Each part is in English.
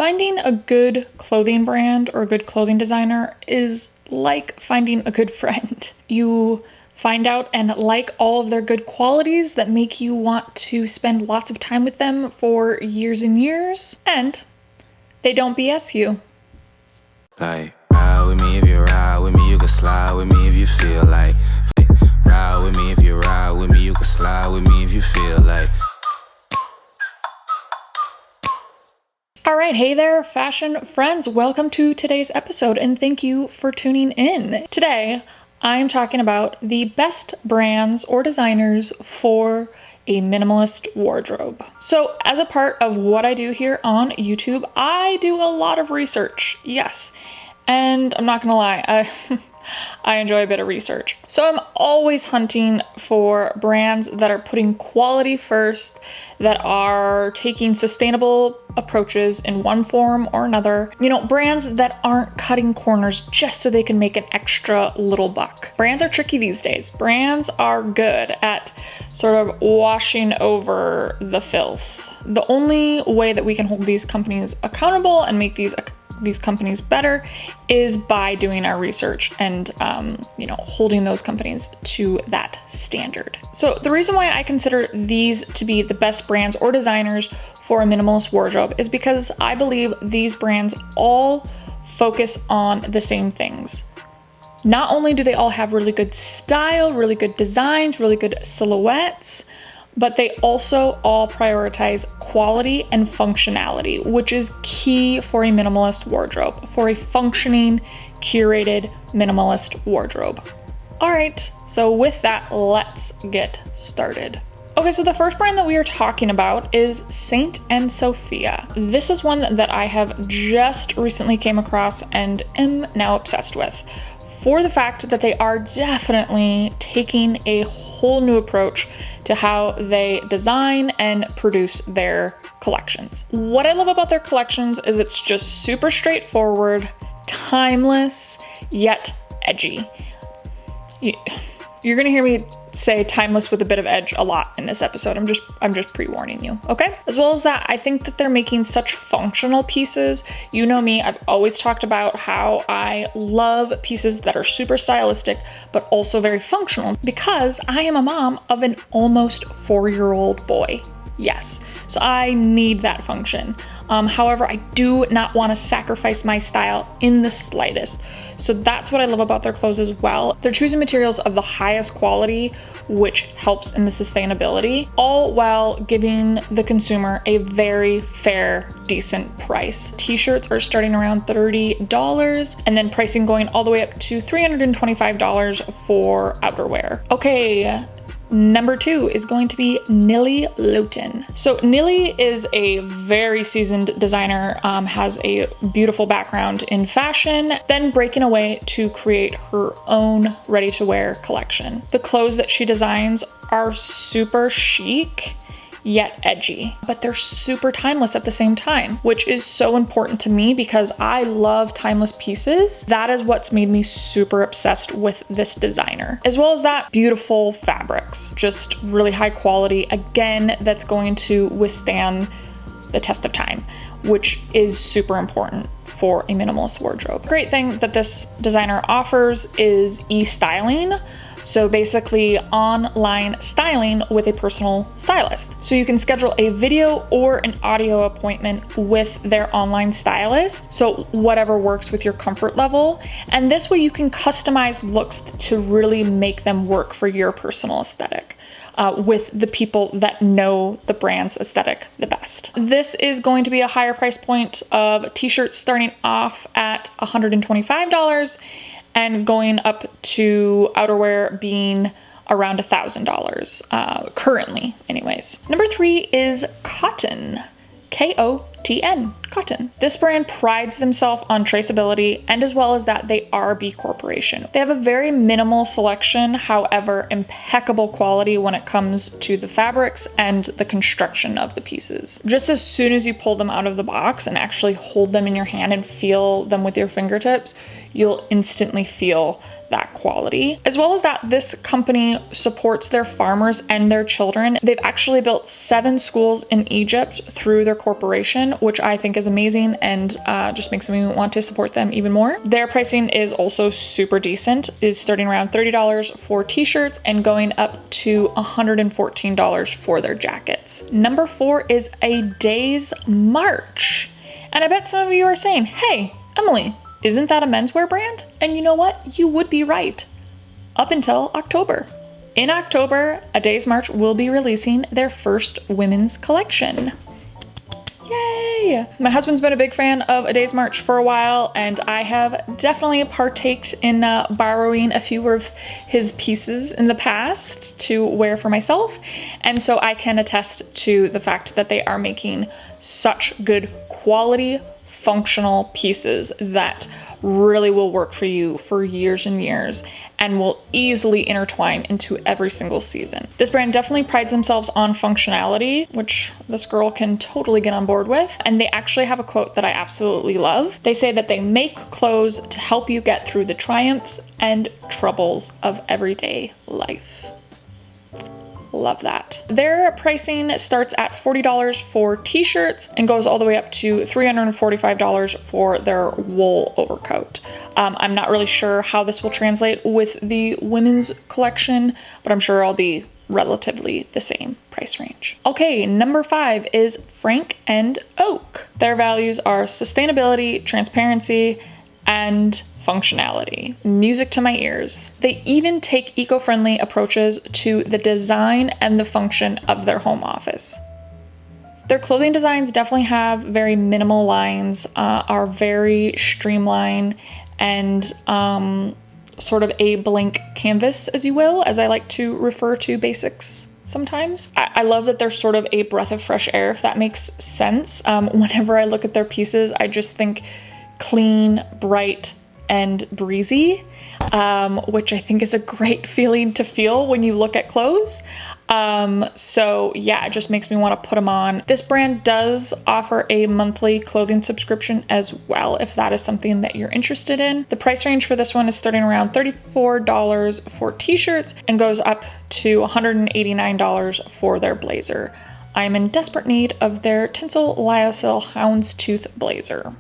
Finding a good clothing brand or a good clothing designer is like finding a good friend. You find out and like all of their good qualities that make you want to spend lots of time with them for years and years, and they don't BS you. Like, ride with me if you ride with me, you can slide with me if you feel like. Ride with me if you ride with me, you can slide with me if you feel like. All right, hey there, fashion friends. Welcome to today's episode, and thank you for tuning in. Today, I'm talking about the best brands or designers for a minimalist wardrobe. So, as a part of what I do here on YouTube, I do a lot of research, yes. And I'm not gonna lie, I enjoy a bit of research. So I'm always hunting for brands that are putting quality first, that are taking sustainable approaches in one form or another. You know, brands that aren't cutting corners just so they can make an extra little buck. Brands are tricky these days. Brands are good at sort of washing over the filth. The only way that we can hold these companies accountable and make these companies better is by doing our research and holding those companies to that standard. So the reason why I consider these to be the best brands or designers for a minimalist wardrobe is because I believe these brands all focus on the same things. Not only do they all have really good style, really good designs, really good silhouettes, but they also all prioritize quality and functionality, which is key for a minimalist wardrobe, for a functioning, curated minimalist wardrobe. All right, so with that, let's get started. Okay, so the first brand that we are talking about is Saint and Sophia. This is one that I have just recently came across and am now obsessed with, for the fact that they are definitely taking a whole new approach to how they design and produce their collections. What I love about their collections is it's just super straightforward, timeless, yet edgy. You're gonna hear me say timeless with a bit of edge a lot in this episode. I'm just pre-warning you, okay? As well as that, I think that they're making such functional pieces. You know me, I've always talked about how I love pieces that are super stylistic, but also very functional, because I am a mom of an almost 4-year-old boy. Yes, so I need that function. However, I do not want to sacrifice my style in the slightest. So that's what I love about their clothes as well. They're choosing materials of the highest quality, which helps in the sustainability, all while giving the consumer a very fair, decent price. T-shirts are starting around $30, and then pricing going all the way up to $325 for outerwear. Okay. Number 2 is going to be NILI LOTAN. So NILI is a very seasoned designer, has a beautiful background in fashion, then breaking away to create her own ready-to-wear collection. The clothes that she designs are super chic, yet edgy, but they're super timeless at the same time, which is so important to me because I love timeless pieces. That is what's made me super obsessed with this designer. As well as that, beautiful fabrics, just really high quality. Again, that's going to withstand the test of time, which is super important for a minimalist wardrobe. Great thing that this designer offers is e-styling. So basically online styling with a personal stylist. So you can schedule a video or an audio appointment with their online stylist. So whatever works with your comfort level. And this way you can customize looks to really make them work for your personal aesthetic. With the people that know the brand's aesthetic the best. This is going to be a higher price point of t-shirts starting off at $125 and going up to outerwear being around $1,000, currently anyways. Number 3 is KOTN, KOTN, KOTN. This brand prides themselves on traceability, and as well as that, they are B Corporation. They have a very minimal selection, however, impeccable quality when it comes to the fabrics and the construction of the pieces. Just as soon as you pull them out of the box and actually hold them in your hand and feel them with your fingertips, you'll instantly feel that quality. As well as that, this company supports their farmers and their children. They've actually built 7 schools in Egypt through their corporation, which I think is amazing and just makes me want to support them even more. Their pricing is also super decent, is starting around $30 for t-shirts and going up to $114 for their jackets. Number 4 is A Day's March. And I bet some of you are saying, hey, Emily, isn't that a menswear brand? And you know what? You would be right. Up until October. In October, A Day's March will be releasing their first women's collection. Yay! My husband's been a big fan of A Day's March for a while, and I have definitely partaked in borrowing a few of his pieces in the past to wear for myself, and so I can attest to the fact that they are making such good quality, functional pieces that really will work for you for years and years and will easily intertwine into every single season. This brand definitely prides themselves on functionality, which this girl can totally get on board with. And they actually have a quote that I absolutely love. They say that they make clothes to help you get through the triumphs and troubles of everyday life. Love that. Their pricing starts at $40 for t-shirts and goes all the way up to $345 for their wool overcoat. I'm not really sure how this will translate with the women's collection, but I'm sure I'll be relatively the same price range. Okay, number 5 is Frank and Oak. Their values are sustainability, transparency, and functionality. Music to my ears. They even take eco-friendly approaches to the design and the function of their home office. Their clothing designs definitely have very minimal lines, are very streamlined and sort of a blank canvas, as you will, as I like to refer to basics sometimes. I love that they're sort of a breath of fresh air, if that makes sense. Whenever I look at their pieces, I just think clean, bright, and breezy, which I think is a great feeling to feel when you look at clothes. So yeah, it just makes me want to put them on. This brand does offer a monthly clothing subscription as well, if that is something that you're interested in. The price range for this one is starting around $34 for t-shirts and goes up to $189 for their blazer. I'm in desperate need of their Tinsel Lyocell Houndstooth blazer.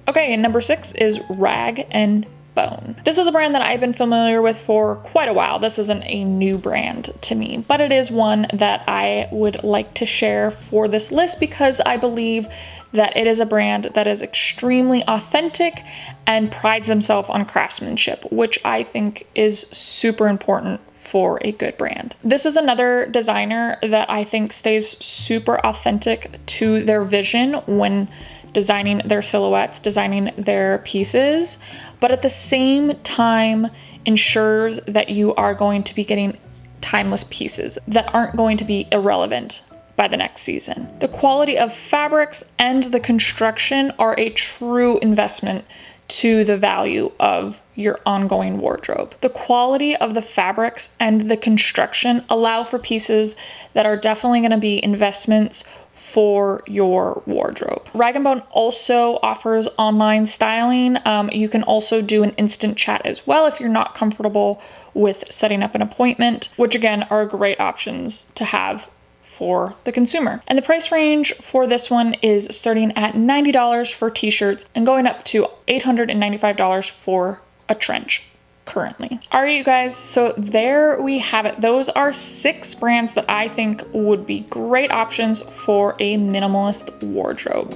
Okay, and number 6 is Rag & Bone. This is a brand that I've been familiar with for quite a while. This isn't a new brand to me, but it is one that I would like to share for this list because I believe that it is a brand that is extremely authentic and prides themselves on craftsmanship, which I think is super important for a good brand. This is another designer that I think stays super authentic to their vision when designing their silhouettes, designing their pieces, but at the same time ensures that you are going to be getting timeless pieces that aren't going to be irrelevant by the next season. The quality of fabrics and the construction are a true investment to the value of your ongoing wardrobe. The quality of the fabrics and the construction allow for pieces that are definitely going to be investments for your wardrobe. Rag & Bone also offers online styling. You can also do an instant chat as well if you're not comfortable with setting up an appointment, which again are great options to have for the consumer. And the price range for this one is starting at $90 for t-shirts and going up to $895 for a trench currently. All right, you guys, so there we have it. Those are 6 brands that I think would be great options for a minimalist wardrobe.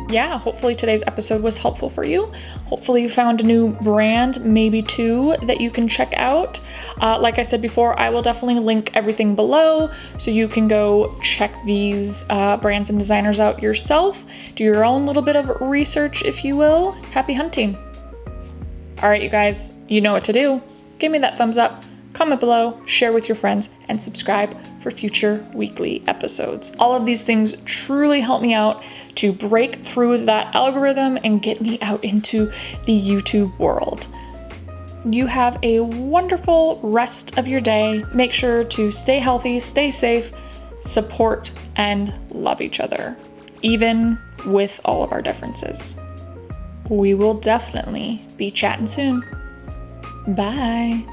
Yeah, hopefully today's episode was helpful for you. Hopefully you found a new brand, maybe 2, that you can check out. Like I said before, I will definitely link everything below so you can go check these brands and designers out yourself. Do your own little bit of research, if you will. Happy hunting. All right, you guys, you know what to do. Give me that thumbs up, comment below, share with your friends, and subscribe for future weekly episodes. All of these things truly help me out to break through that algorithm and get me out into the YouTube world. You have a wonderful rest of your day. Make sure to stay healthy, stay safe, support, and love each other, even with all of our differences. We will definitely be chatting soon. Bye.